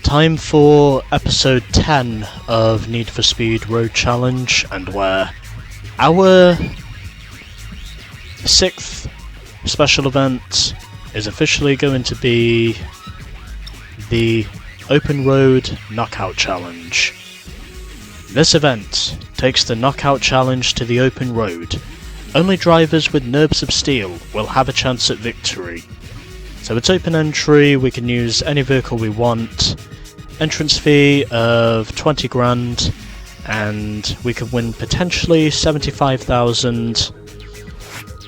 Time for episode 10 of Need for Speed Road Challenge, and where our 6th special event is officially going to be the Open Road Knockout Challenge. This event takes the Knockout Challenge to the open road. Only drivers with nerves of steel will have a chance at victory. So it's open entry, we can use any vehicle we want, entrance fee of 20 grand, and we can win potentially 75,000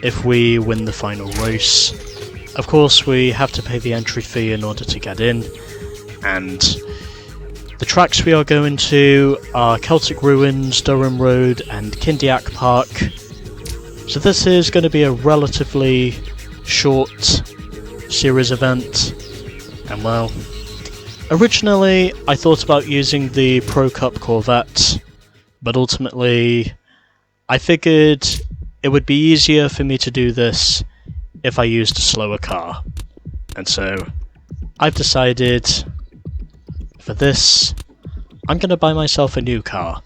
if we win the final race. Of course, we have to pay the entry fee in order to get in, and the tracks we are going to are Celtic Ruins, Durham Road, and Kindiak Park. So this is going to be a relatively short series event, and well, originally I thought about using the Pro Cup Corvette, but ultimately I figured it would be easier for me to do this if I used a slower car, and so I've decided for this I'm going to buy myself a new car,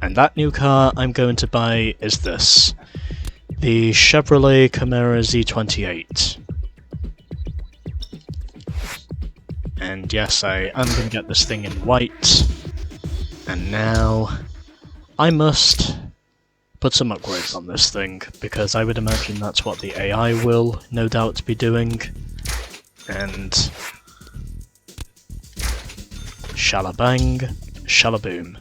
and that new car I'm going to buy is this, the Chevrolet Camaro Z28. And yes, I am going to get this thing in white, and now I must put some upgrades on this thing, because I would imagine that's what the AI will no doubt be doing, and shalabang, shalaboom.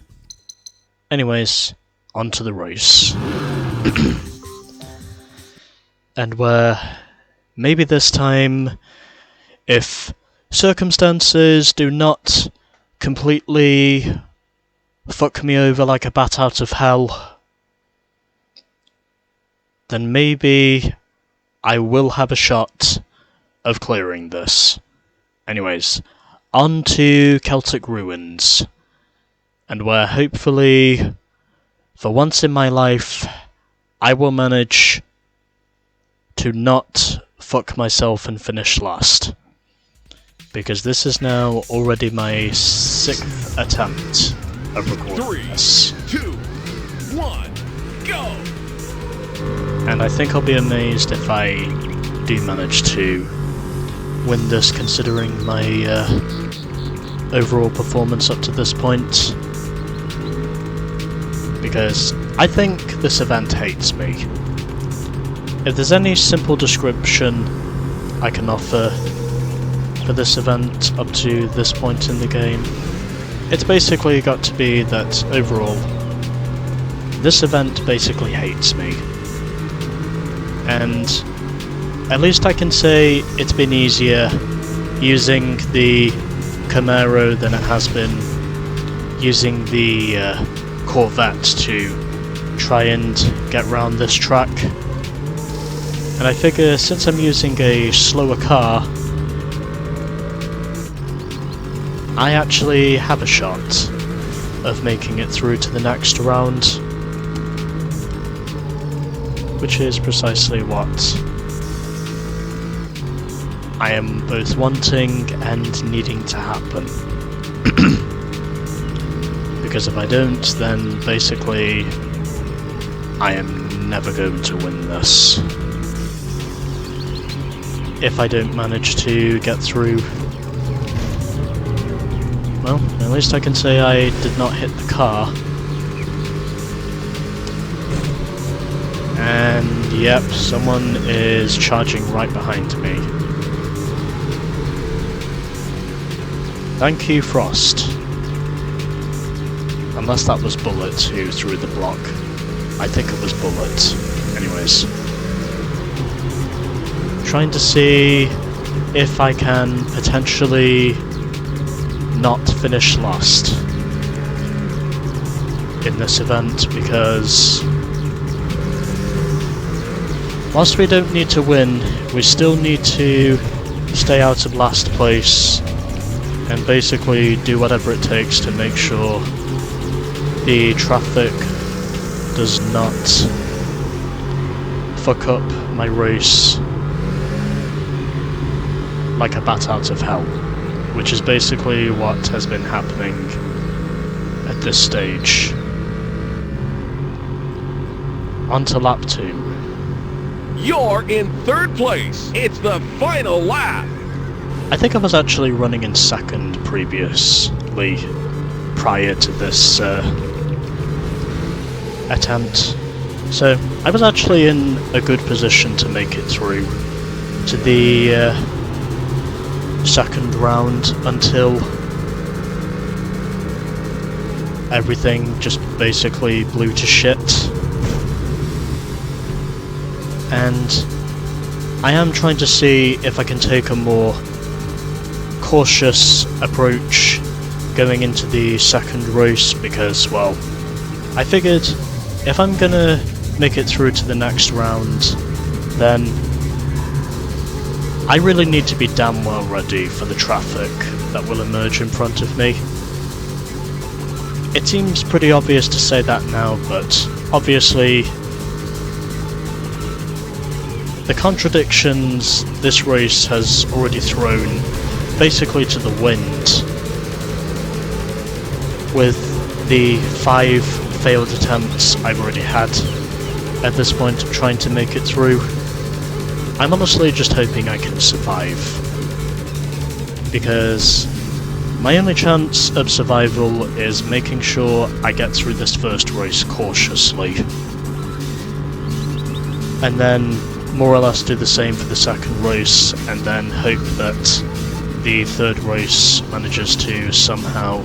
Anyways, on to the race. And where maybe this time, if circumstances do not completely fuck me over like a bat out of hell, then maybe I will have a shot of clearing this. Anyways, on to Celtic Ruins, and where hopefully, for once in my life, I will manage to not fuck myself and finish last. Because this is now already my 6th attempt of recording this. 3, 2, 1, go! And I think I'll be amazed if I do manage to win this, considering my overall performance up to this point. Because I think this event hates me. If there's any simple description I can offer for this event up to this point in the game, it's basically got to be that overall this event basically hates me, and at least I can say it's been easier using the Camaro than it has been using the Corvette to try and get round this track. And I figure since I'm using a slower car, I actually have a shot of making it through to the next round, which is precisely what I am both wanting and needing to happen. Because if I don't, then basically I am never going to win this. If I don't manage to get through, well, at least I can say I did not hit the car. And yep, someone is charging right behind me. Thank you, Frost. Unless that was Bullet who threw the block. I think it was Bullet. Anyways. Trying to see if I can potentially not finish last in this event, because whilst we don't need to win, we still need to stay out of last place and basically do whatever it takes to make sure the traffic does not fuck up my race like a bat out of hell. which is basically what has been happening at this stage. On to lap 2. You're in 3rd place. It's the final lap. I think I was actually running in 2nd previously, prior to this attempt. So I was actually in a good position to make it through to the 2nd round until everything just basically blew to shit. And I am trying to see if I can take a more cautious approach going into the 2nd race, because, well, I figured if I'm gonna make it through to the next round, then I really need to be damn well ready for the traffic that will emerge in front of me. It seems pretty obvious to say that now, but obviously the contradictions this race has already thrown basically to the wind, with the 5 failed attempts I've already had at this point of trying to make it through. I'm honestly just hoping I can survive, because my only chance of survival is making sure I get through this first race cautiously, and then more or less do the same for the 2nd race, and then hope that the 3rd race manages to somehow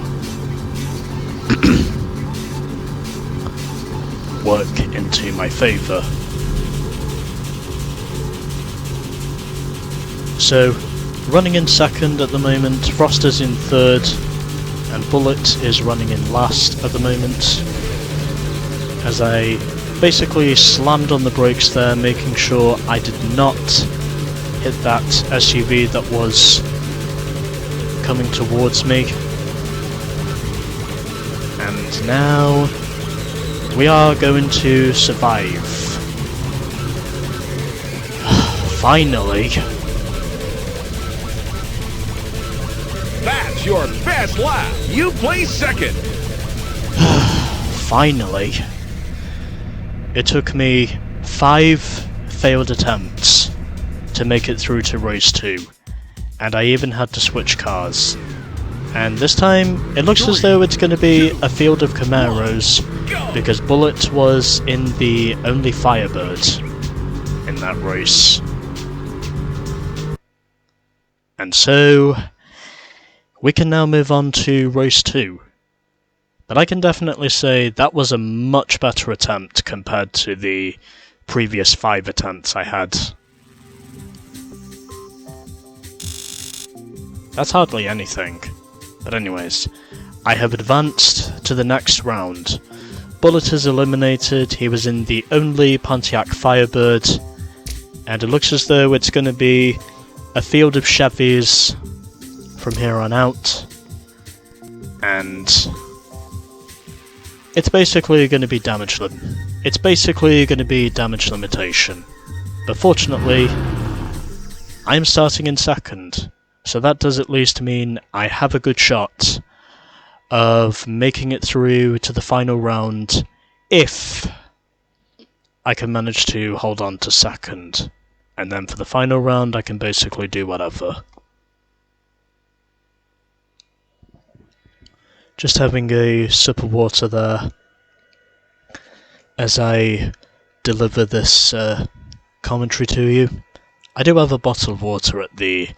work into my favour. So, running in 2nd at the moment, Frost is in 3rd, and Bullet is running in last at the moment, as I basically slammed on the brakes there, making sure I did not hit that SUV that was coming towards me. And now we are going to survive. Finally. That's your best lap. You placed 2nd. Finally. It took me 5 failed attempts to make it through to race 2, and I even had to switch cars. And this time, it looks as though it's going to be a field of Camaros, because Bullet was in the only Firebird in that race. And so, we can now move on to race 2. But I can definitely say that was a much better attempt compared to the previous 5 attempts I had. That's hardly anything. But anyways, I have advanced to the next round. Bullet is eliminated, he was in the only Pontiac Firebird, and it looks as though it's going to be a field of Chevys from here on out. And it's basically going to be damage limitation. But fortunately, I'm starting in 2nd, so that does at least mean I have a good shot of making it through to the final round if I can manage to hold on to 2nd. And then for the final round I can basically do whatever. Just having a sip of water there as I deliver this commentary to you. I do have a bottle of water at the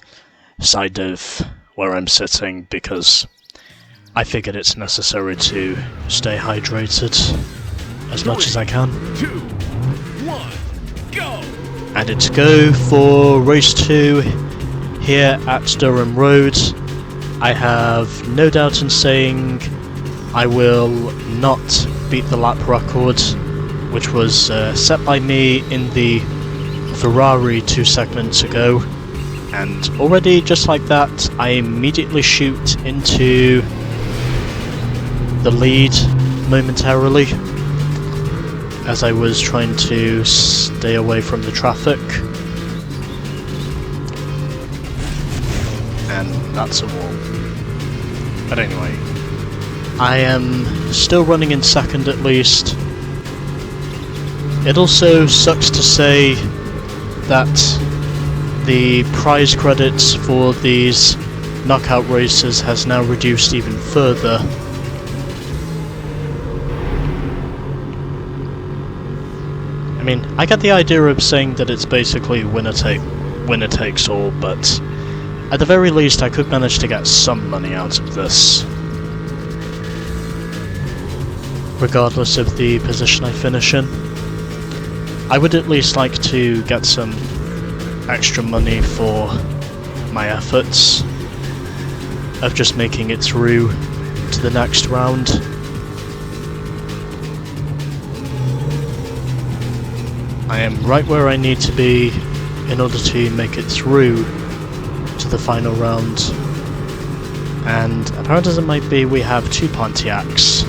side of where I'm sitting because I figured it's necessary to stay hydrated as much as I can. 2, 1, go! And it's go for race 2 here at Durham Road. I have no doubt in saying I will not beat the lap record, which was set by me in the Ferrari 2 segments ago. And already, just like that, I immediately shoot into the lead momentarily as I was trying to stay away from the traffic. And that's a wall. But anyway, I am still running in second at least. It also sucks to say that the prize credits for these knockout races has now reduced even further. I mean, I get the idea of saying that it's basically winner takes all, but at the very least I could manage to get some money out of this, regardless of the position I finish in. I would at least like to get some extra money for my efforts of just making it through to the next round. I am right where I need to be in order to make it through to the final round, and apparent as it might be, we have two Pontiacs.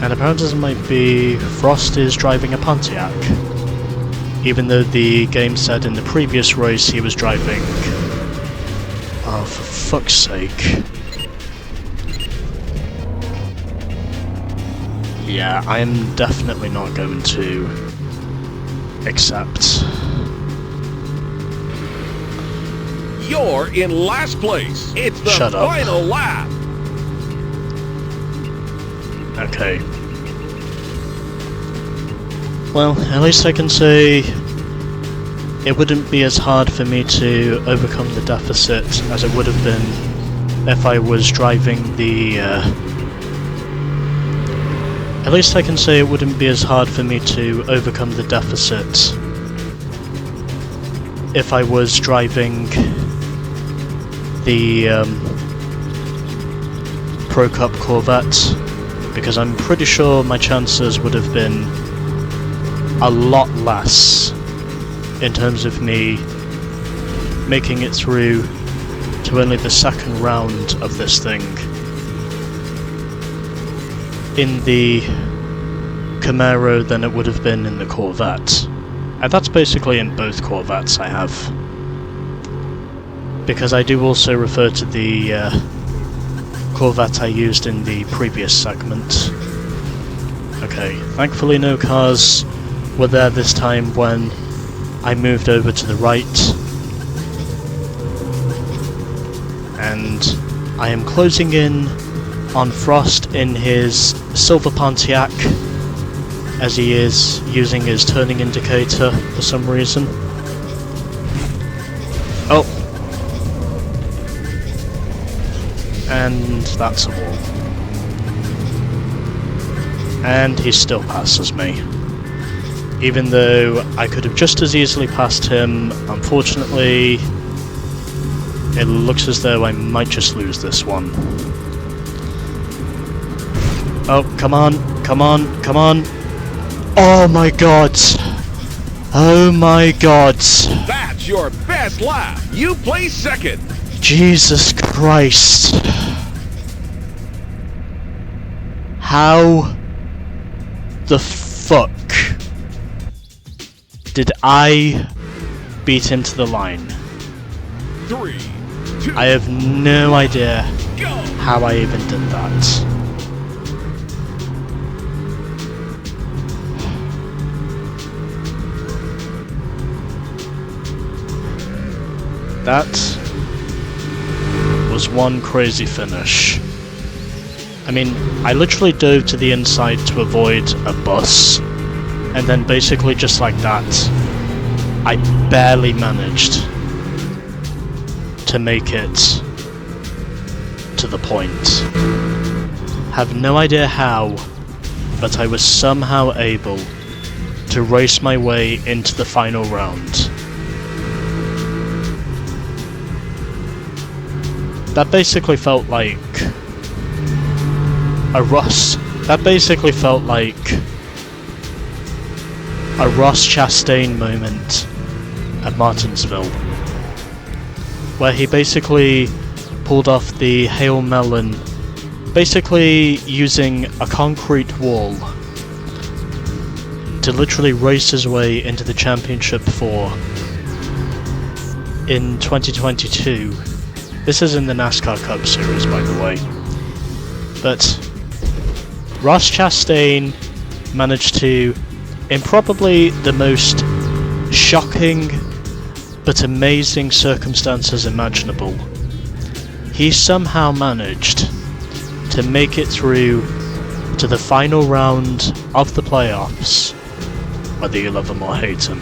And apparent as it might be, Frost is driving a Pontiac, even though the game said in the previous race he was driving... Oh, for fuck's sake. Yeah, I am definitely not going to accept. You're in last place. It's the Shut up. final lap. Okay. Well, at least I can say it wouldn't be as hard for me to overcome the deficit as it would have been if I was driving the... At least I can say it wouldn't be as hard for me to overcome the deficit if I was driving the Pro Cup Corvette, because I'm pretty sure my chances would have been a lot less in terms of me making it through to only the second round of this thing in the Camaro than it would have been in the Corvette. And that's basically in both Corvettes I have, because I do also refer to the Corvette I used in the previous segment. Okay, thankfully no cars were there this time when I moved over to the right, and I am closing in on Frost in his silver Pontiac, as he is using his turning indicator for some reason. Oh! And that's a wall. And he still passes me. Even though I could have just as easily passed him, unfortunately, it looks as though I might just lose this one. Oh, come on, come on, come on. Oh my god. Oh my god. That's your best lap. You place second. Jesus Christ. How the fuck did I beat him to the line? 3, 2, I have no idea go. how I even did that. That was one crazy finish. I mean, I literally dove to the inside to avoid a bus, and then basically just like that, I barely managed to make it to the point. Have no idea how, but I was somehow able to race my way into the final round. That basically felt like a Ross. That basically felt like a Ross Chastain moment at Martinsville, where he basically pulled off the Hail Melon, basically using a concrete wall to literally race his way into the Championship 4 in 2022. This is in the NASCAR Cup Series, by the way. But Ross Chastain managed to, in probably the most shocking but amazing circumstances imaginable, he somehow managed to make it through to the final round of the playoffs, whether you love him or hate him,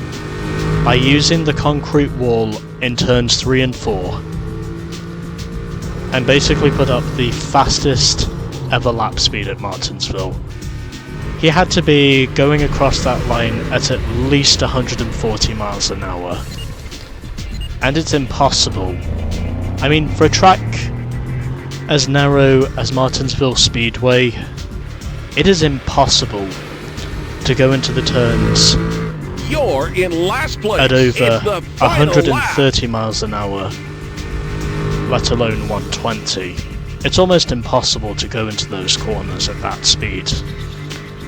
by using the concrete wall in turns 3 and 4, and basically put up the fastest ever lap speed at Martinsville. He had to be going across that line at least 140 miles an hour. And it's impossible. I mean, for a track as narrow as Martinsville Speedway, it is impossible to go into the turns You're in last place. at over It's the final 130 lap. miles an hour, let alone 120. It's almost impossible to go into those corners at that speed.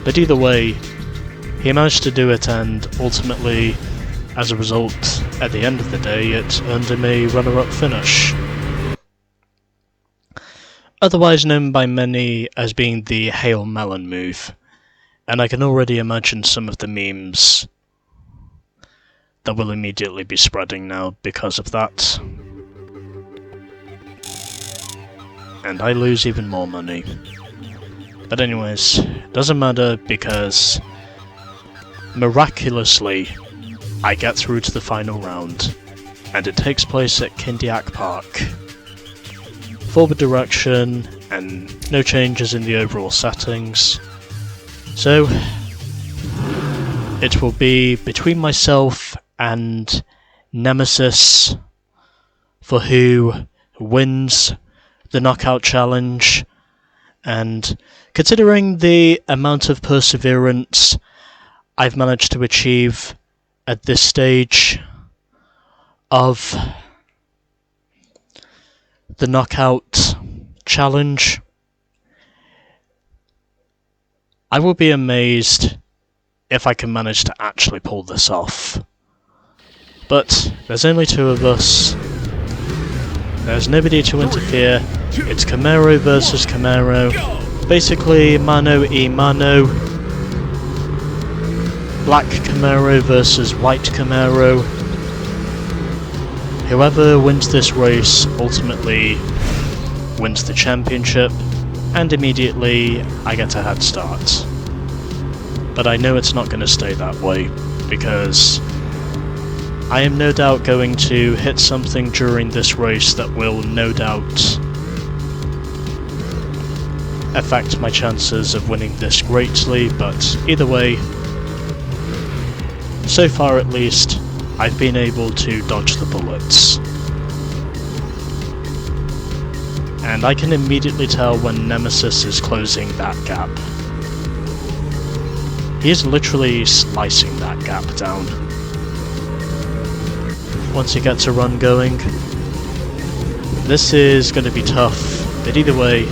But either way, he managed to do it, and ultimately, as a result, at the end of the day, it earned him a runner-up finish. Otherwise known by many as being the Hail Melon move, and I can already imagine some of the memes that will immediately be spreading now because of that. And I lose even more money. But anyways, doesn't matter, because miraculously I get through to the final round, and it takes place at Kindiak Park. Forward direction, and no changes in the overall settings. So, it will be between myself and Nemesis for who wins the knockout challenge, and considering the amount of perseverance I've managed to achieve at this stage of the knockout challenge, I will be amazed if I can manage to actually pull this off. But there's only 2 of us. There's nobody to interfere. It's Camaro versus Camaro. Basically, mano a mano. Black Camaro versus white Camaro. Whoever wins this race ultimately wins the championship, and immediately I get a head start. But I know it's not going to stay that way, because I am no doubt going to hit something during this race that will no doubt affect my chances of winning this greatly, but either way, so far at least, I've been able to dodge the bullets. And I can immediately tell when Nemesis is closing that gap. He is literally slicing that gap down. Once he gets a run going, this is going to be tough, but either way,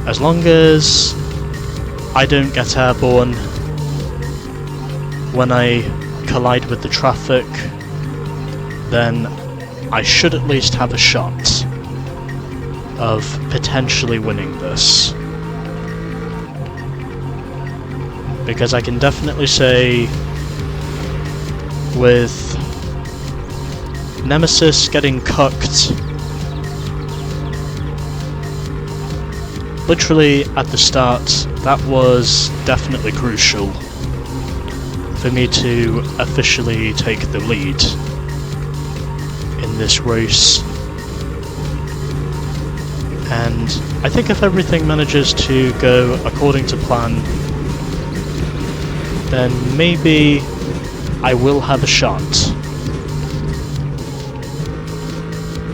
as long as I don't get airborne when I collide with the traffic, then I should at least have a shot of potentially winning this. Because I can definitely say, with Nemesis getting cucked literally at the start, that was definitely crucial for me to officially take the lead in this race. And I think if everything manages to go according to plan, then maybe I will have a shot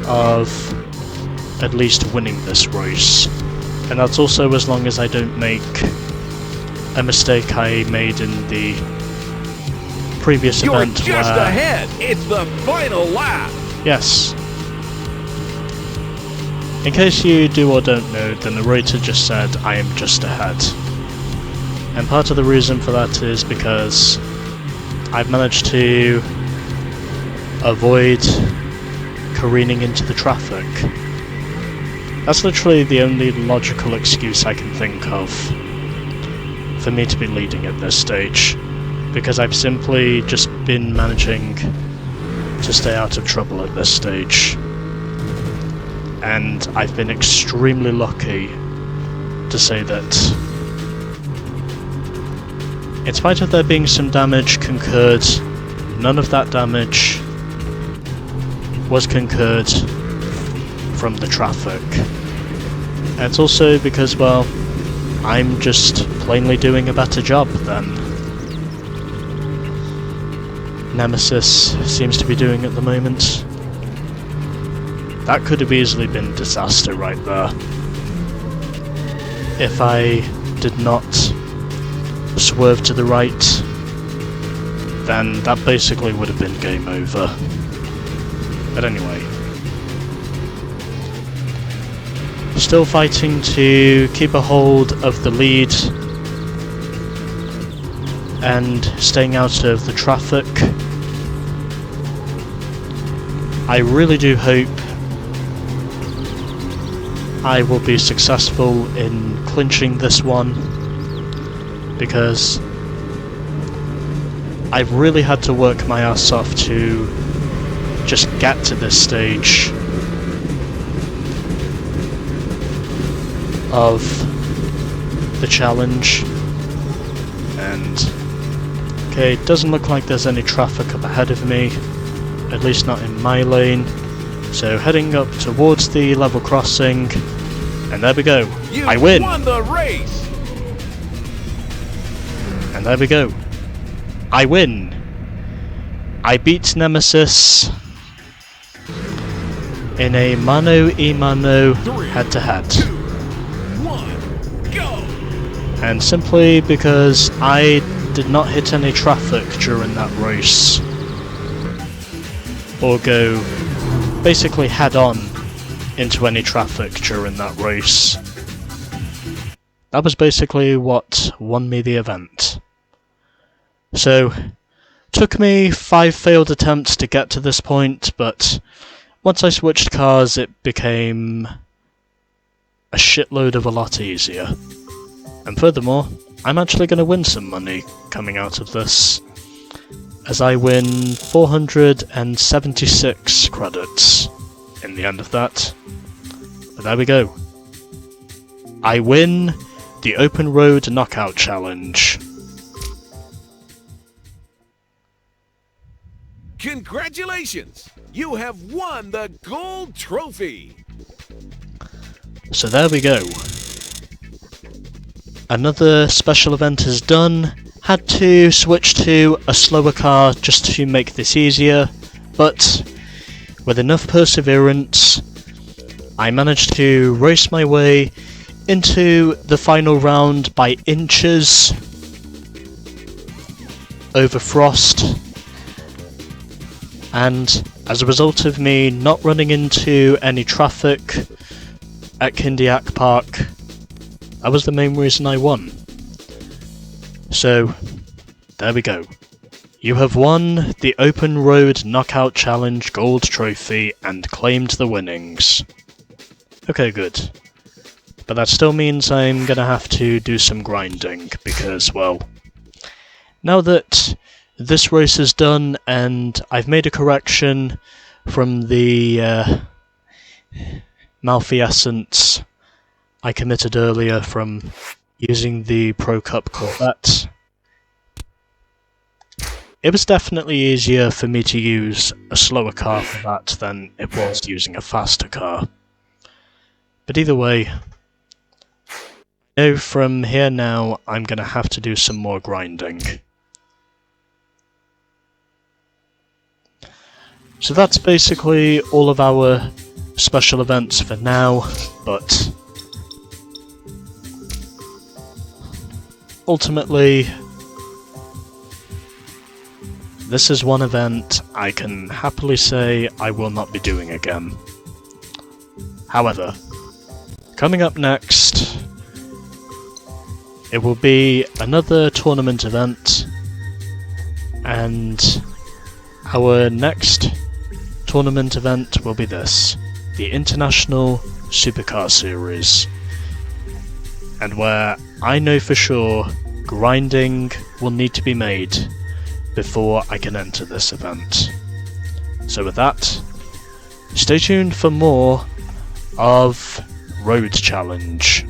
of at least winning this race. And that's also as long as I don't make a mistake I made in the previous You're event just where... ahead. It's the final lap. Yes. In case you do or don't know, then the rater just said I am just ahead. And part of the reason for that is because I've managed to avoid careening into the traffic. That's literally the only logical excuse I can think of for me to be leading at this stage, because I've simply just been managing to stay out of trouble at this stage. And I've been extremely lucky to say that, in spite of there being some damage concurred, none of that damage was concurred from the traffic. And it's also because, well, I'm just plainly doing a better job than Nemesis seems to be doing at the moment. That could have easily been disaster right there. If I did not swerve to the right, then that basically would have been game over. But anyway. Still fighting to keep a hold of the lead and staying out of the traffic. I really do hope I will be successful in clinching this one, because I've really had to work my ass off to just get to this stage of the challenge. And okay, it doesn't look like there's any traffic up ahead of me, at least not in my lane. So heading up towards the level crossing, and there we go. I win! Won the race! And there we go. I win! I beat Nemesis in a mano-a-mano head-to-head. 2, 1, go! And simply because I did not hit any traffic during that race, or go basically head-on into any traffic during that race. That was basically what won me the event. So, took me 5 failed attempts to get to this point, but once I switched cars it became a shitload of a lot easier. And furthermore, I'm actually going to win some money coming out of this, as I win 476 credits in the end of that. But there we go. I win the Open Road Knockout Challenge. Congratulations! You have won the gold trophy! So there we go. Another special event is done. Had to switch to a slower car just to make this easier, but with enough perseverance, I managed to race my way into the final round by inches over frost, and as a result of me not running into any traffic at Kindiak Park, that was the main reason I won. So, there we go. You have won the Open Road Knockout Challenge Gold Trophy and claimed the winnings. Okay, good. But that still means I'm gonna have to do some grinding, because, well, now that this race is done and I've made a correction from the malfeasance I committed earlier from using the Pro Cup Corvette, it was definitely easier for me to use a slower car for that than it was using a faster car. But either way, I know from here now I'm gonna have to do some more grinding. So that's basically all of our special events for now, but ultimately, this is one event I can happily say I will not be doing again. However, coming up next, it will be another tournament event, and our next tournament event will be this, the International Supercar Series, and where I know for sure grinding will need to be made before I can enter this event. So with that, stay tuned for more of Road Challenge.